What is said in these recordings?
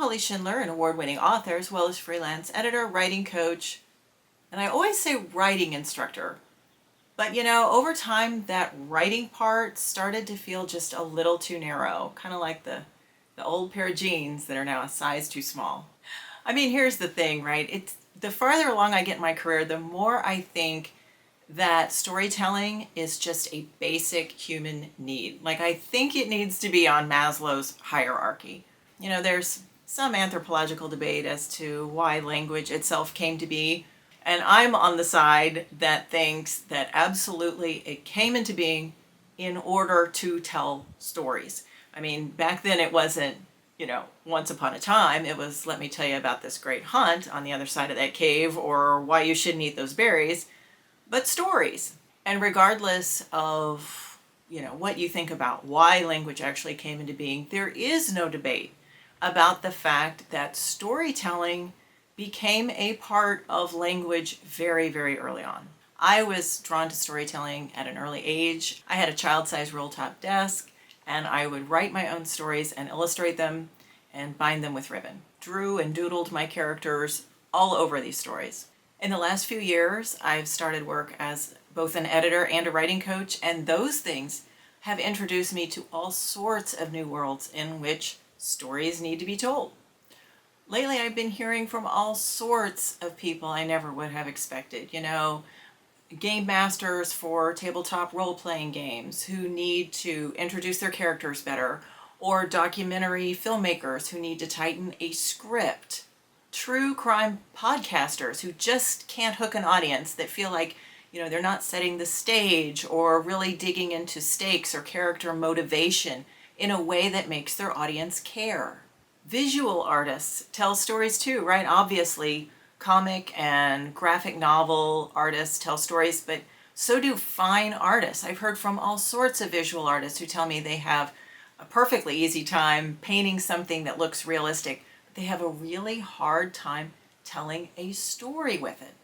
Holly Schindler, an award-winning author as well as freelance editor, writing coach, and I always say writing instructor. But over time that writing part started to feel just a little too narrow, kind of like the old pair of jeans that are now a size too small. I mean, here's the thing, right? It's the farther along I get in my career, the more I think that storytelling is just a basic human need. Like, I think it needs to be on Maslow's hierarchy. There's some anthropological debate as to why language itself came to be. And I'm on the side that thinks that absolutely it came into being in order to tell stories. I mean, back then it wasn't, once upon a time, it was, let me tell you about this great hunt on the other side of that cave, or why you shouldn't eat those berries, but stories. And regardless of, what you think about why language actually came into being, there is no debate about the fact that storytelling became a part of language very, very early on. I was drawn to storytelling at an early age. I had a child-sized roll-top desk, and I would write my own stories and illustrate them and bind them with ribbon. Drew and doodled my characters all over these stories. In the last few years, I've started work as both an editor and a writing coach, and those things have introduced me to all sorts of new worlds in which stories need to be told. Lately, I've been hearing from all sorts of people I never would have expected. Game masters for tabletop role-playing games who need to introduce their characters better, or documentary filmmakers who need to tighten a script. True crime podcasters who just can't hook an audience, that feel like, they're not setting the stage or really digging into stakes or character motivation in a way that makes their audience care. Visual artists tell stories too, right? Obviously, comic and graphic novel artists tell stories, but so do fine artists. I've heard from all sorts of visual artists who tell me they have a perfectly easy time painting something that looks realistic. They have a really hard time telling a story with it.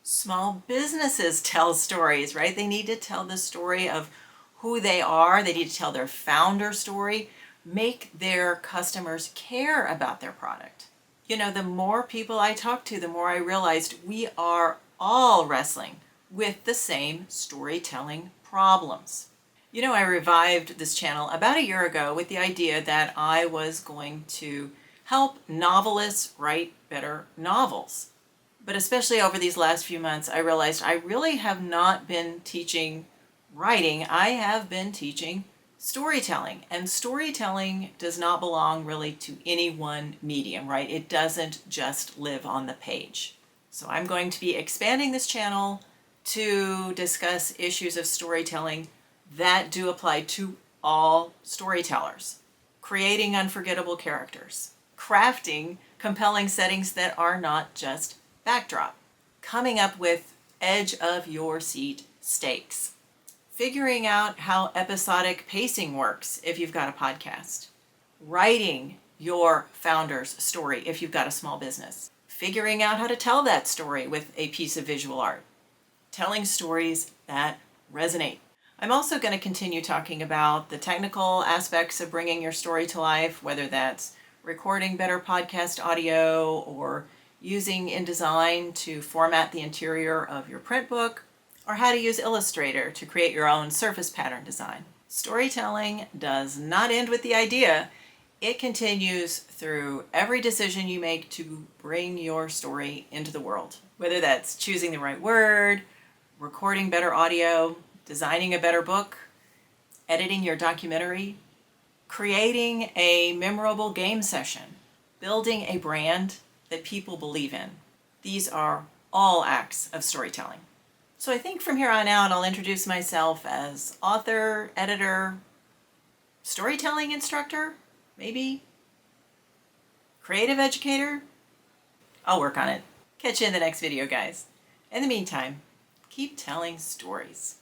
Small businesses tell stories, right? They need to tell the story of who they are. They need to tell their founder story, make their customers care about their product. The more people I talk to, the more I realized we are all wrestling with the same storytelling problems. I revived this channel about a year ago with the idea that I was going to help novelists write better novels. But especially over these last few months, I realized I really have not been teaching writing. I have been teaching storytelling, and storytelling does not belong really to any one medium, right? It doesn't just live on the page. So I'm going to be expanding this channel to discuss issues of storytelling that do apply to all storytellers. Creating unforgettable characters, crafting compelling settings that are not just backdrop, coming up with edge of your seat stakes, figuring out how episodic pacing works if you've got a podcast, writing your founder's story if you've got a small business, figuring out how to tell that story with a piece of visual art, telling stories that resonate. I'm also going to continue talking about the technical aspects of bringing your story to life, whether that's recording better podcast audio or using InDesign to format the interior of your print book, or how to use Illustrator to create your own surface pattern design. Storytelling does not end with the idea. It continues through every decision you make to bring your story into the world, whether that's choosing the right word, recording better audio, designing a better book, editing your documentary, creating a memorable game session, building a brand that people believe in. These are all acts of storytelling. So I think from here on out, I'll introduce myself as author, editor, storytelling instructor, maybe creative educator. I'll work on it. Catch you in the next video, guys. In the meantime, keep telling stories.